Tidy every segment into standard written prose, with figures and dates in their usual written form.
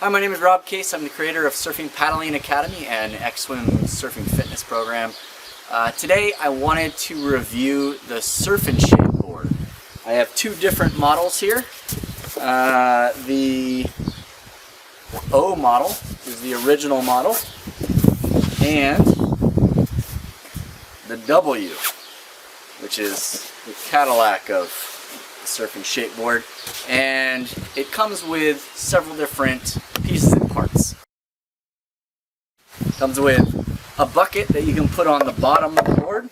Hi, my name is Rob Case. I'm the creator of Surfing Paddling Academy and X-Swim Surfing Fitness Program. Today I wanted to review the SurfinShape board. I have two different models here. The O model is the original model, and the W, which is the Cadillac of the SurfinShape board, and it comes with several different pieces and parts. It comes with a bucket that you can put on the bottom of the board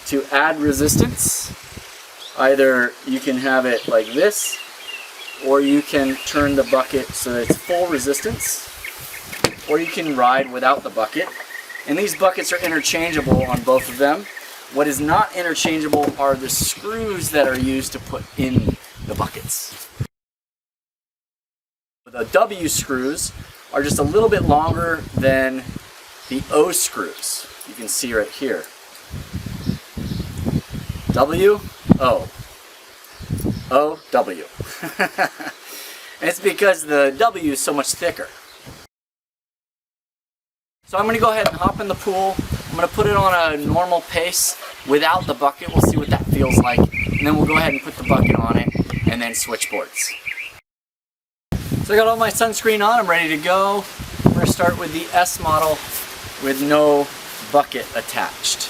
to add resistance. Either you can have it like this, or you can turn the bucket so that it's full resistance, or you can ride without the bucket. And these buckets are interchangeable on both of them. What is not interchangeable are the screws that are used to put in the buckets. The W screws are just a little bit longer than the O screws. You can see right here. W, O. O, W. And it's because the W is so much thicker. So I'm going to go ahead and hop in the pool. I'm going to put it on a normal pace without the bucket. We'll see what that feels like. And then we'll go ahead and put the bucket on it and then switch boards. So I got all my sunscreen on. I'm ready to go. We're going to start with the S model with no bucket attached.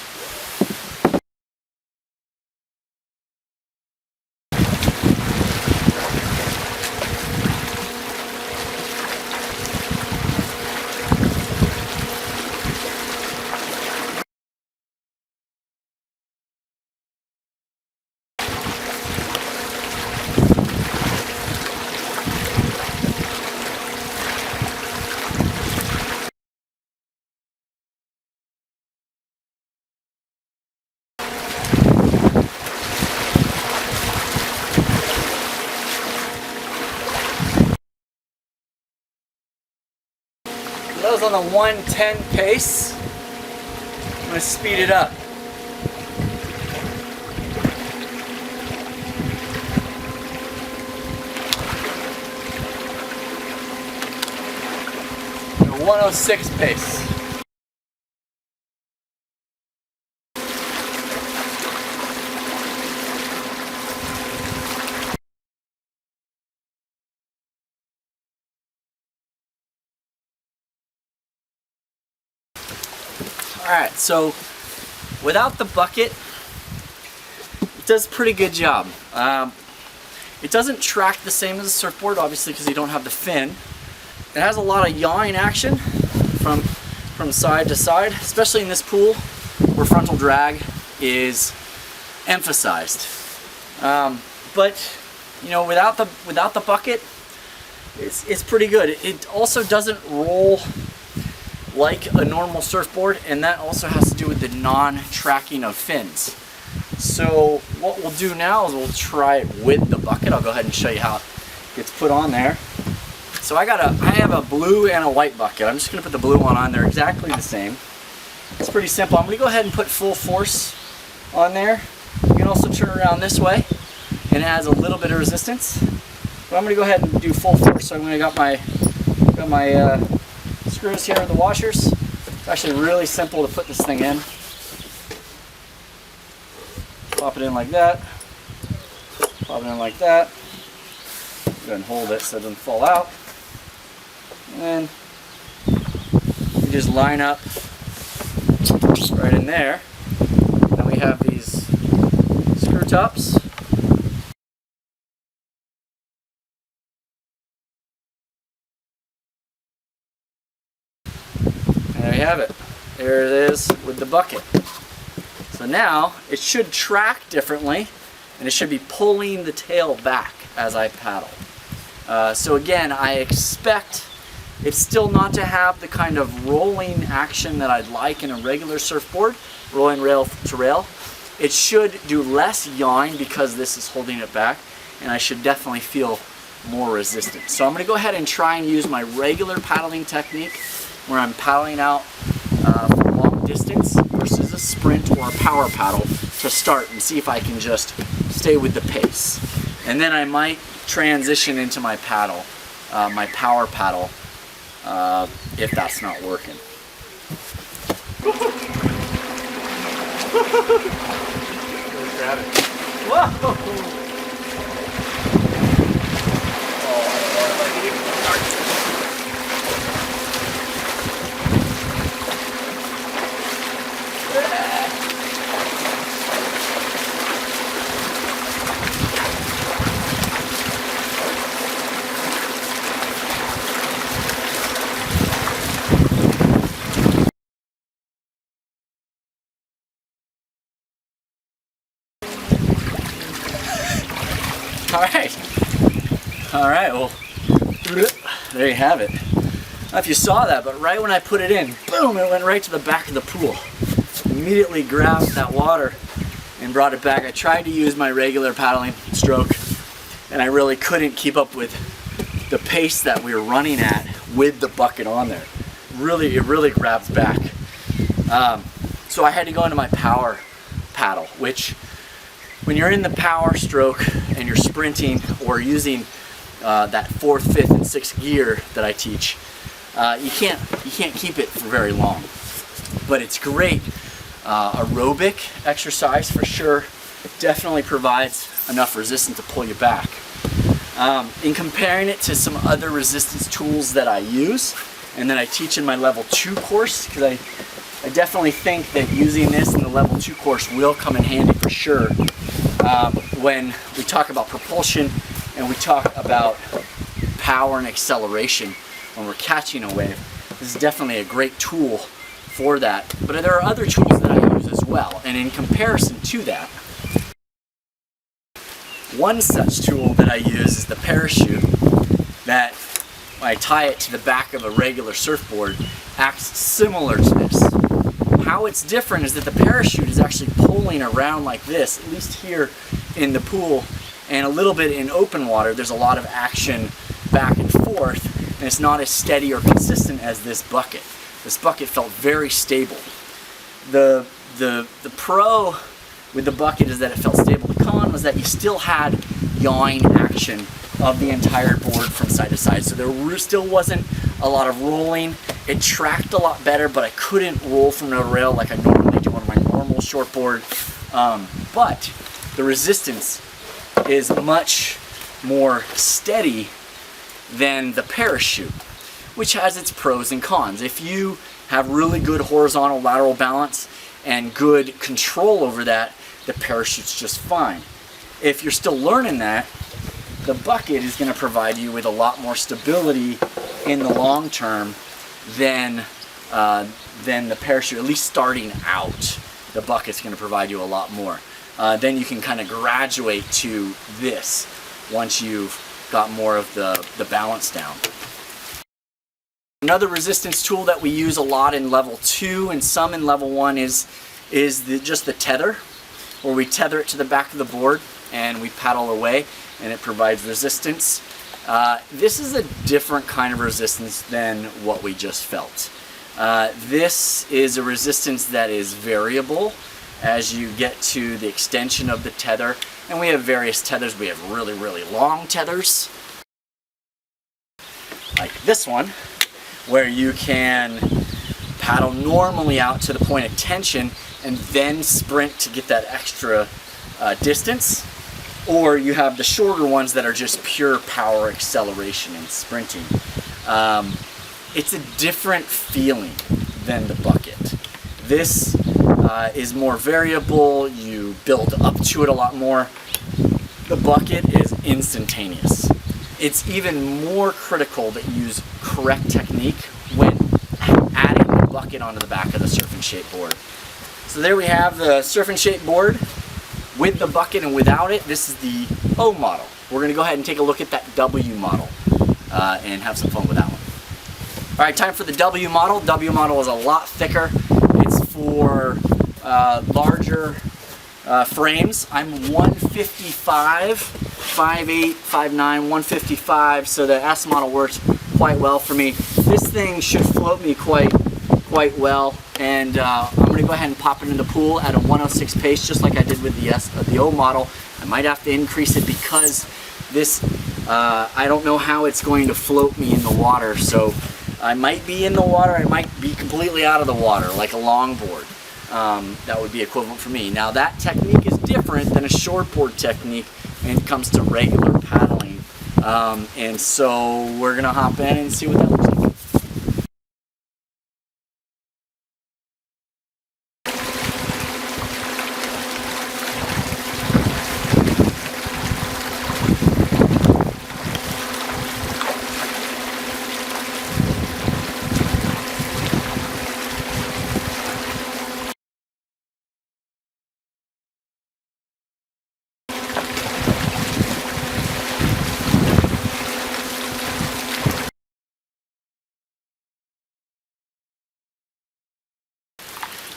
That was on the 110 pace. I'm going to speed it up. The 106 pace. Alright, so without the bucket, it does a pretty good job. It doesn't track the same as a surfboard, obviously, because you don't have the fin. It has a lot of yawing action from side to side, especially in this pool where frontal drag is emphasized. But you know, without the bucket, it's pretty good. It also doesn't roll like a normal surfboard, and that also has to do with the non-tracking of fins. So what we'll do now is we'll try it with the bucket. I'll go ahead and show you how it gets put on there. So I have a blue and a white bucket. I'm just going to put the blue one on there, exactly the same. It's pretty simple. I'm going to go ahead and put full force on there. You can also turn around this way, and it has a little bit of resistance. But I'm going to go ahead and do full force. So I'm going to got my screws here are the washers. It's actually really simple to put this thing in. Pop it in like that. Pop it in like that. Go ahead and hold it so it doesn't fall out. And then you just line up right in there. And we have these screw tops. There you have it. There it is with the bucket. So now it should track differently, and it should be pulling the tail back as I paddle. So again, I expect it still not to have the kind of rolling action that I'd like in a regular surfboard, rolling rail to rail. It should do less yawing because this is holding it back, and I should definitely feel more resistance. So I'm going to go ahead and try and use my regular paddling technique, where I'm paddling out for long distance versus a sprint or a power paddle to start, and see if I can just stay with the pace. And then I might transition into my paddle my power paddle if that's not working. Grab it. Whoa! All right, well, there you have it. I don't know if you saw that, but right when I put it in, boom, it went right to the back of the pool. Immediately grabbed that water and brought it back. I tried to use my regular paddling stroke, and I really couldn't keep up with the pace that we were running at with the bucket on there. It really grabs back. So I had to go into my power paddle, which when you're in the power stroke and you're sprinting or using that 4th, 5th, and 6th gear that I teach, you can't keep it for very long. But it's great aerobic exercise for sure. Definitely provides enough resistance to pull you back. In comparing it to some other resistance tools that I use and that I teach in my level 2 course, because I definitely think that using this in the level 2 course will come in handy for sure when we talk about propulsion and we talk about power and acceleration when we're catching a wave. This is definitely a great tool for that. But there are other tools that I use as well, and in comparison to that, one such tool that I use is the parachute that when I tie it to the back of a regular surfboard acts similar to this. How it's different is that the parachute is actually pulling around like this, at least here in the pool, and a little bit in open water. There's a lot of action back and forth, and it's not as steady or consistent as this bucket. This bucket felt very stable. The pro with the bucket is that it felt stable. The con was that you still had yawing action of the entire board from side to side. So there still wasn't a lot of rolling. It tracked a lot better, but I couldn't roll from the rail like I normally do on my normal shortboard. But the resistance is much more steady than the parachute, which has its pros and cons. If you have really good horizontal lateral balance and good control over that, the parachute's just fine. If you're still learning that, the bucket is going to provide you with a lot more stability in the long term than the parachute. At least starting out, the bucket's going to provide you a lot more. Then you can kind of graduate to this once you've got more of the balance down. Another resistance tool that we use a lot in level 2 and some in level 1 is just the tether, where we tether it to the back of the board and we paddle away, and it provides resistance. This is a different kind of resistance than what we just felt. This is a resistance that is variable as you get to the extension of the tether, and we have various tethers. We have really, really long tethers, like this one, where you can paddle normally out to the point of tension and then sprint to get that extra distance. Or you have the shorter ones that are just pure power acceleration and sprinting. It's a different feeling than the bucket. This is more variable. You build up to it a lot more. The bucket is instantaneous. It's even more critical that you use correct technique when adding the bucket onto the back of the SurfinShape board. So there we have the SurfinShape board with the bucket and without it. This is the O model. We're going to go ahead and take a look at that W model and have some fun with that one. Alright, time for the W model. W model is a lot thicker. It's for larger frames. I'm 155, 5'8", 5'9", 155, so the S model works quite well for me. This thing should float me quite well, and I'm going to go ahead and pop it in the pool at a 106 pace, just like I did with the O model. I might have to increase it because this I don't know how it's going to float me in the water, so I might be in the water, I might be completely out of the water, like a longboard. That would be equivalent for me. Now that technique is different than a shortboard technique when it comes to regular paddling. And so we're gonna hop in and see what that looks like.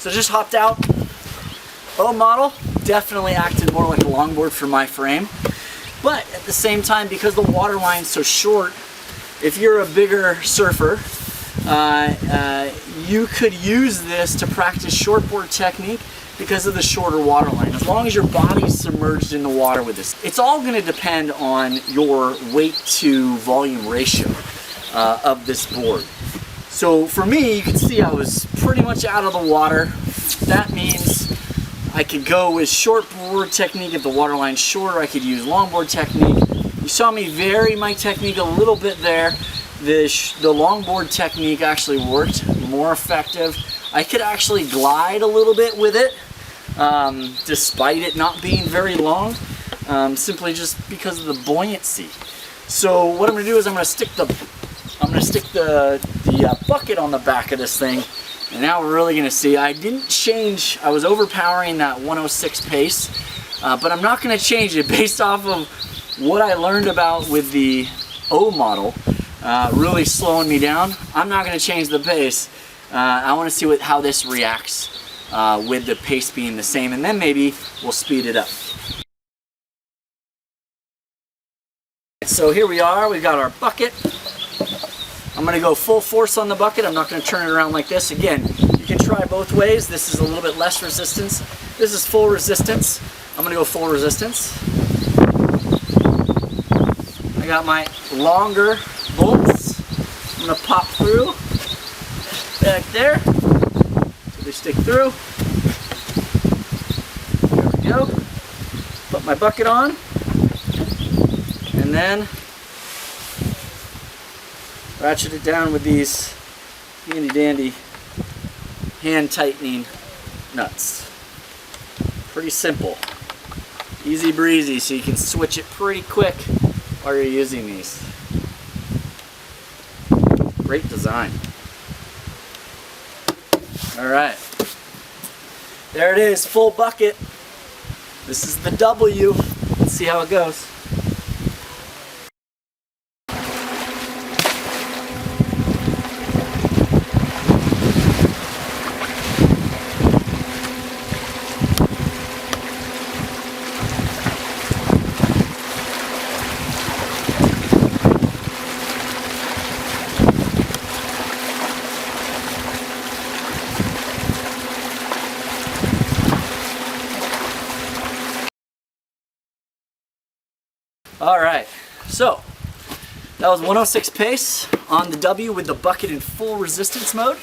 So just hopped out. O model definitely acted more like a longboard for my frame, but at the same time, because the water line's so short, if you're a bigger surfer, you could use this to practice shortboard technique because of the shorter water line, as long as your body's submerged in the water with this. It's all going to depend on your weight to volume ratio of this board. So for me, you can see I was pretty much out of the water. That means I could go with shortboard technique if the water line's shorter. I could use longboard technique. You saw me vary my technique a little bit there. The longboard technique actually worked more effective. I could actually glide a little bit with it, despite it not being very long, simply just because of the buoyancy. So what I'm going to do is I'm going to stick the bucket on the back of this thing, and now we're really going to see. I didn't change. I was overpowering that 106 pace, but I'm not going to change it based off of what I learned about with the O model, really slowing me down. I'm not going to change the pace. I want to see how this reacts with the pace being the same, and then maybe we'll speed it up. So here we are. We've got our bucket. I'm going to go full force on the bucket. I'm not going to turn it around like this. Again, you can try both ways. This is a little bit less resistance. This is full resistance. I'm going to go full resistance. I got my longer bolts. I'm going to pop through back there. So they stick through. There we go. Put my bucket on. And then ratchet it down with these handy dandy hand tightening nuts. Pretty simple. Easy breezy, so you can switch it pretty quick while you're using these. Great design. Alright. There it is, full bucket. This is the W. Let's see how it goes. Alright, so that was 106 pace on the W with the bucket in full resistance mode,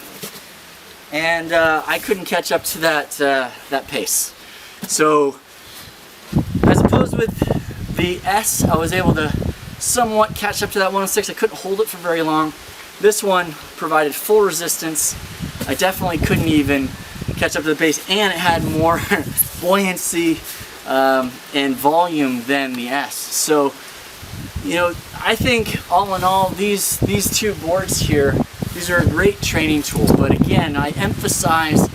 and I couldn't catch up to that pace. So as opposed with the S, I was able to somewhat catch up to that 106. I couldn't hold it for very long. This one provided full resistance. I definitely couldn't even catch up to the pace, and it had more buoyancy and volume than the S. So, you know, I think all in all, these two boards here, these are a great training tool. But again, I emphasize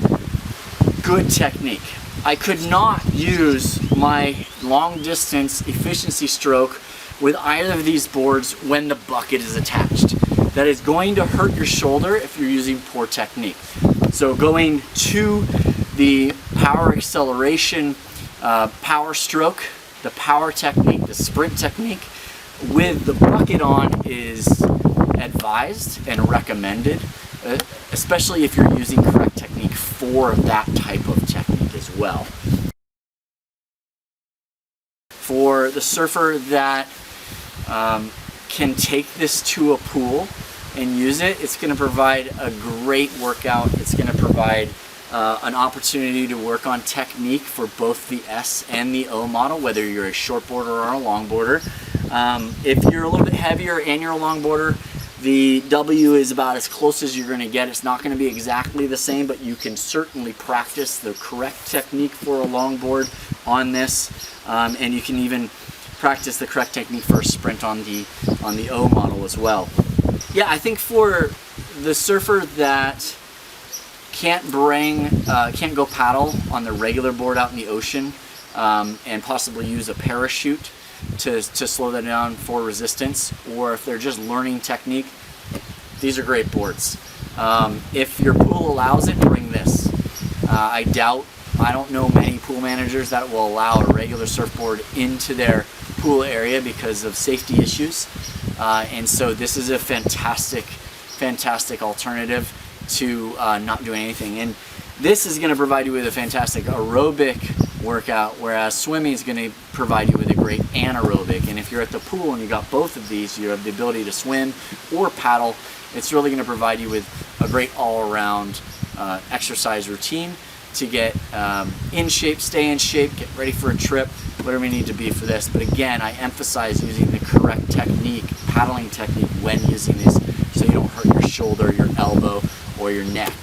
good technique. I could not use my long distance efficiency stroke with either of these boards when the bucket is attached. That is going to hurt your shoulder if you're using poor technique. So going to the power acceleration, power stroke, the power technique, the sprint technique with the bucket on is advised and recommended, especially if you're using correct technique for that type of technique as well. For the surfer that can take this to a pool and use it, it's going to provide a great workout. It's going to provide an opportunity to work on technique for both the S and the O model, whether you're a shortboarder or a longboarder. If you're a little bit heavier and you're a longboarder, the W is about as close as you're going to get. It's not going to be exactly the same, but you can certainly practice the correct technique for a longboard on this, and you can even practice the correct technique for a sprint on the O model as well. Yeah, I think for the surfer that can't go paddle on the regular board out in the ocean, and possibly use a parachute to slow them down for resistance, or if they're just learning technique, these are great boards. If your pool allows it, bring this. I don't know many pool managers that will allow a regular surfboard into their pool area because of safety issues, and so this is a fantastic alternative to not doing anything. And this is going to provide you with a fantastic aerobic workout, whereas swimming is going to provide you with a great anaerobic. And if you're at the pool and you got both of these, you have the ability to swim or paddle. It's really going to provide you with a great all-around exercise routine to get in shape, stay in shape, get ready for a trip, whatever you need to be for this. But again, I emphasize using the correct technique, paddling technique, when using this, so you don't hurt your shoulder, your elbow, or your neck.